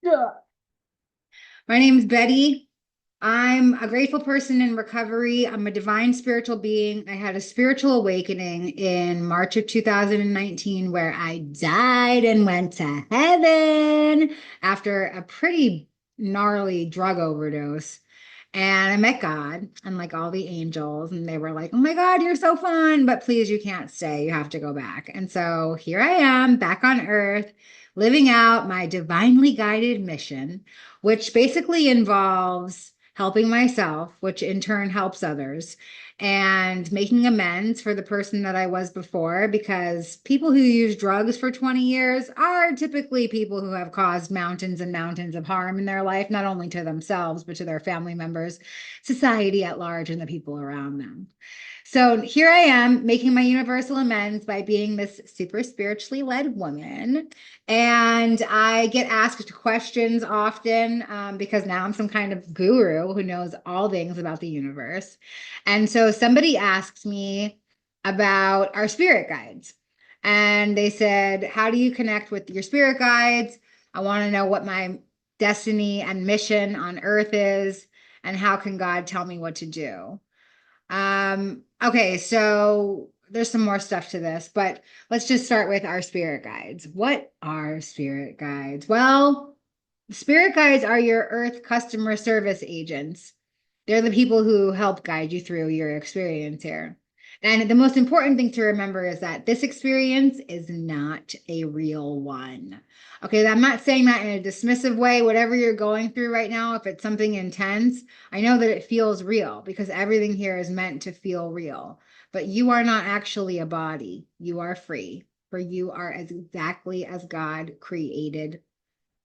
My name's Betty. I'm a grateful person in recovery. I'm a divine spiritual being. I had a spiritual awakening in March of 2019 where I died and went to heaven after a pretty gnarly drug overdose. And I met God and like all the angels, and they were like, "Oh my God, you're so fun, but please, you can't stay. You have to go back." And so here I am back on earth, living out my divinely guided mission, which basically involves helping myself, which in turn helps others, and making amends for the person that I was before, because people who use drugs for 20 years are typically people who have caused mountains and mountains of harm in their life, not only to themselves, but to their family members, society at large, and the people around them. So here I am making my universal amends by being this super spiritually led woman. And I get asked questions often because now I'm some kind of guru who knows all things about the universe. And so somebody asked me about our spirit guides. And they said, "How do you connect with your spirit guides? I want to know what my destiny and mission on earth is, and how can God tell me what to do?" Okay, so there's some more stuff to this, but let's just start with our spirit guides. What are spirit guides? Well, spirit guides are your Earth customer service agents. They're the people who help guide you through your experience here. And the most important thing to remember is that this experience is not a real one. Okay, I'm not saying that in a dismissive way. Whatever you're going through right now, if it's something intense, I know that it feels real because everything here is meant to feel real. But you are not actually a body. You are free, for you are as exactly as God created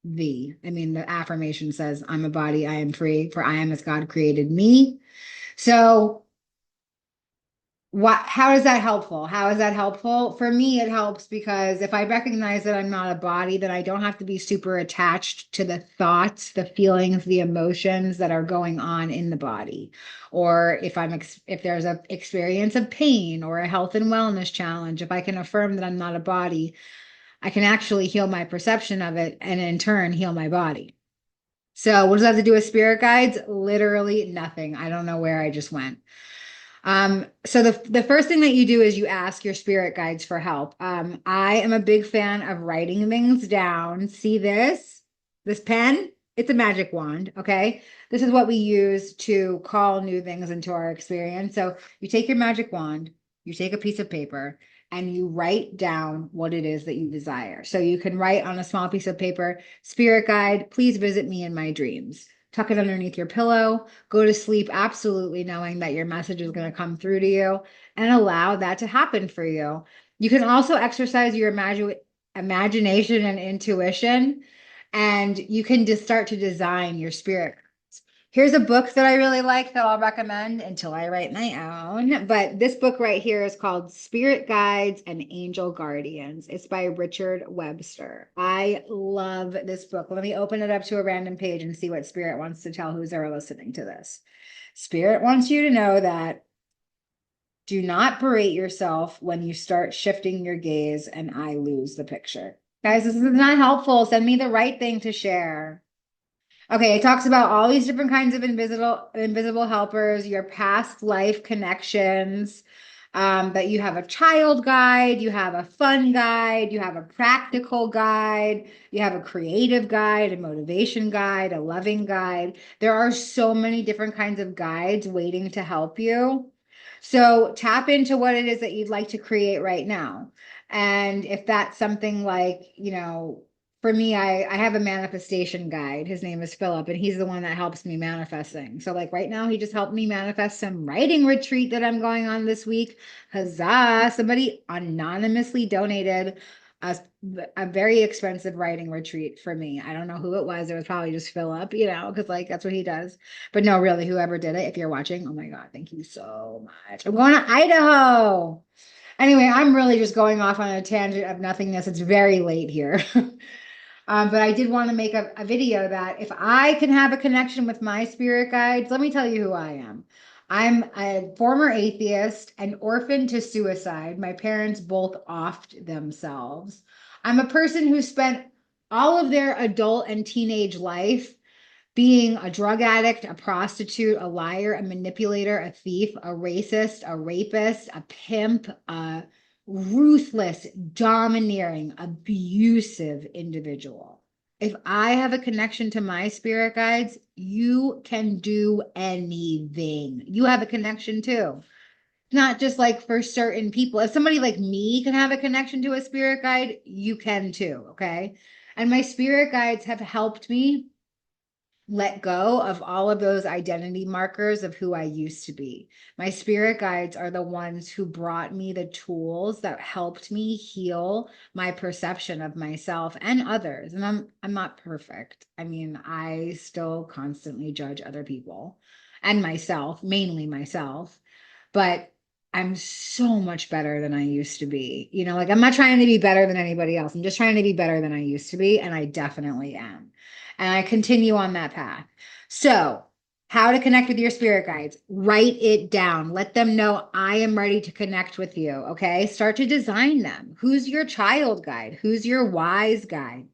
thee. I mean, the affirmation says, "I'm a body, I am free, for I am as God created me." So, how is that helpful? How is that helpful? For me, it helps because if I recognize that I'm not a body, then I don't have to be super attached to the thoughts, the feelings, the emotions that are going on in the body. Or if there's a experience of pain or a health and wellness challenge, if I can affirm that I'm not a body, I can actually heal my perception of it and in turn heal my body. So, what does that have to do with spirit guides? Literally nothing. I don't know where I just went. So the first thing that you do is you ask your spirit guides for help. I am a big fan of writing things down. See this pen? It's a magic wand. Okay. This is what we use to call new things into our experience. So you take your magic wand, you take a piece of paper, and you write down what it is that you desire. So you can write on a small piece of paper, "Spirit guide, please visit me in my dreams." Tuck it underneath your pillow, go to sleep absolutely knowing that your message is going to come through to you, and allow that to happen for you. You can also exercise your imagination and intuition, and you can just start to design your spirit. Here's a book that I really like that I'll recommend until I write my own. But this book right here is called Spirit Guides and Angel Guardians. It's by Richard Webster. I love this book. Let me open it up to a random page and see what Spirit wants to tell who's ever listening to this. Spirit wants you to know that do not berate yourself when you start shifting your gaze and I lose the picture. Guys, this is not helpful. Send me the right thing to share. Okay, it talks about all these different kinds of invisible helpers, your past life connections, that you have a child guide, you have a fun guide, you have a practical guide, you have a creative guide, a motivation guide, a loving guide. There are so many different kinds of guides waiting to help you. So tap into what it is that you'd like to create right now. And if that's something like, for me, I have a manifestation guide. His name is Philip, and he's the one that helps me manifesting. So, like right now, he just helped me manifest some writing retreat that I'm going on this week. Huzzah! Somebody anonymously donated a, a very expensive writing retreat for me. I don't know who it was. It was probably just Philip, because like that's what he does. But no, really, whoever did it, if you're watching, oh my God, thank you so much. I'm going to Idaho. Anyway, I'm really just going off on a tangent of nothingness. It's very late here. But I did want to make a video that if I can have a connection with my spirit guides, let me tell you who I am. I'm a former atheist, an orphan to suicide. My parents both offed themselves. I'm a person who spent all of their adult and teenage life being a drug addict, a prostitute, a liar, a manipulator, a thief, a racist, a rapist, a pimp, a ruthless, domineering, abusive individual. If I have a connection to my spirit guides, you can do anything. You have a connection too. Not just like for certain people. If somebody like me can have a connection to a spirit guide, you can too. Okay. And my spirit guides have helped me let go of all of those identity markers of who I used to be. My spirit guides are the ones who brought me the tools that helped me heal my perception of myself and others. And I'm not perfect. I mean, I still constantly judge other people and myself, mainly myself, but I'm so much better than I used to be. You know, like I'm not trying to be better than anybody else. I'm just trying to be better than I used to be, and I definitely am. And I continue on that path. So, how to connect with your spirit guides? Write it down. Let them know I am ready to connect with you. Okay. Start to design them. Who's your child guide? Who's your wise guide?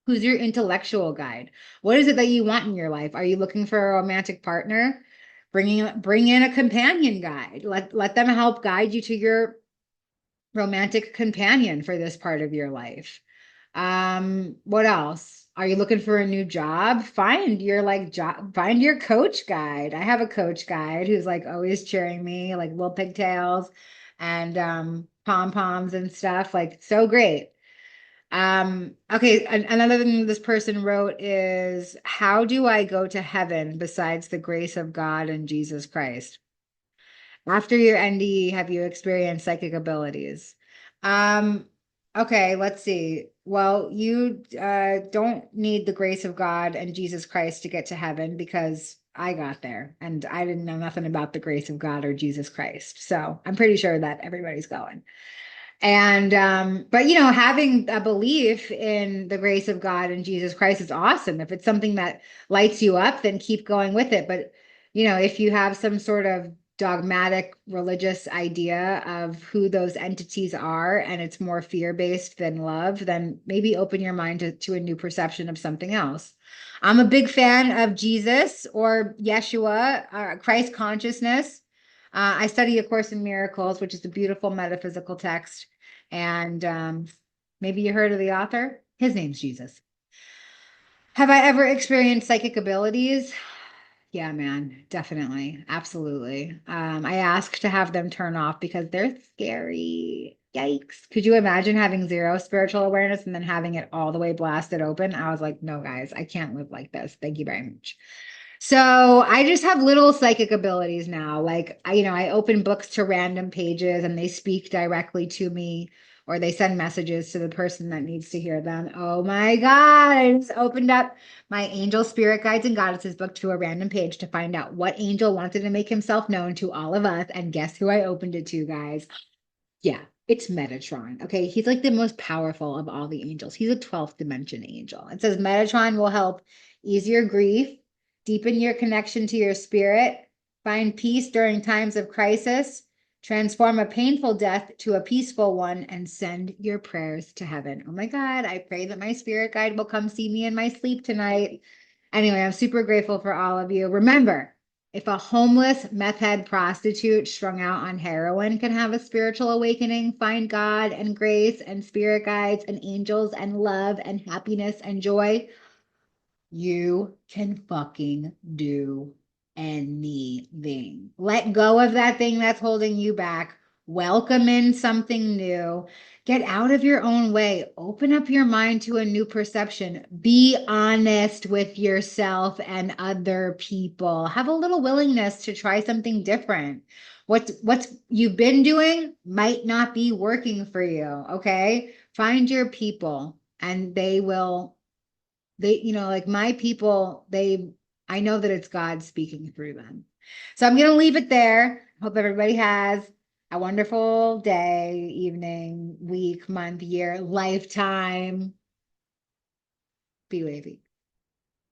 Who's your intellectual guide? What is it that you want in your life? Are you looking for a romantic partner? Bring in a companion guide. Let them help guide you to your romantic companion for this part of your life. What else? Are you looking for a new job? Find your coach guide. I have a coach guide who's like always cheering me, like little pigtails and pom-poms and stuff. Like so great. Okay, another thing this person wrote is, how do I go to heaven besides the grace of God and Jesus Christ? After your NDE, have you experienced psychic abilities? Um, okay, let's see. Well, you don't need the grace of God and Jesus Christ to get to heaven because I got there and I didn't know nothing about the grace of God or Jesus Christ. So I'm pretty sure that everybody's going. And but you know, having a belief in the grace of God and Jesus Christ is awesome. If it's something that lights you up, then keep going with it. But you know, if you have some sort of dogmatic religious idea of who those entities are and it's more fear-based than love, then maybe open your mind to a new perception of something else. I'm a big fan of Jesus or Yeshua, Christ consciousness. I study A Course in Miracles, which is a beautiful metaphysical text. And maybe you heard of the author. His name's Jesus. Have I ever experienced psychic abilities? Yeah, man, definitely. Absolutely. I ask to have them turn off because they're scary. Yikes. Could you imagine having zero spiritual awareness and then having it all the way blasted open? I was like, no, guys, I can't live like this. Thank you very much. So I just have little psychic abilities now. Like I open books to random pages and they speak directly to me or they send messages to the person that needs to hear them. Oh my God, I just opened up my Angel Spirit Guides and Goddesses book to a random page to find out what angel wanted to make himself known to all of us. And guess who I opened it to, guys? Yeah, it's Metatron. Okay, he's like the most powerful of all the angels. He's a 12th dimension angel. It says Metatron will help ease your grief, deepen your connection to your spirit, find peace during times of crisis, transform a painful death to a peaceful one, and send your prayers to heaven. Oh my God, I pray that my spirit guide will come see me in my sleep tonight. Anyway, I'm super grateful for all of you. Remember, if a homeless meth head prostitute strung out on heroin can have a spiritual awakening, find God and grace and spirit guides and angels and love and happiness and joy, you can fucking do anything. Let go of that thing that's holding you back. Welcome in something new. Get out of your own way. Open up your mind to a new perception. Be honest with yourself and other people. Have a little willingness to try something different. What's you've been doing might not be working for you, okay? Find your people and like my people, I know that it's God speaking through them. So I'm going to leave it there. Hope everybody has a wonderful day, evening, week, month, year, lifetime. Be wavy.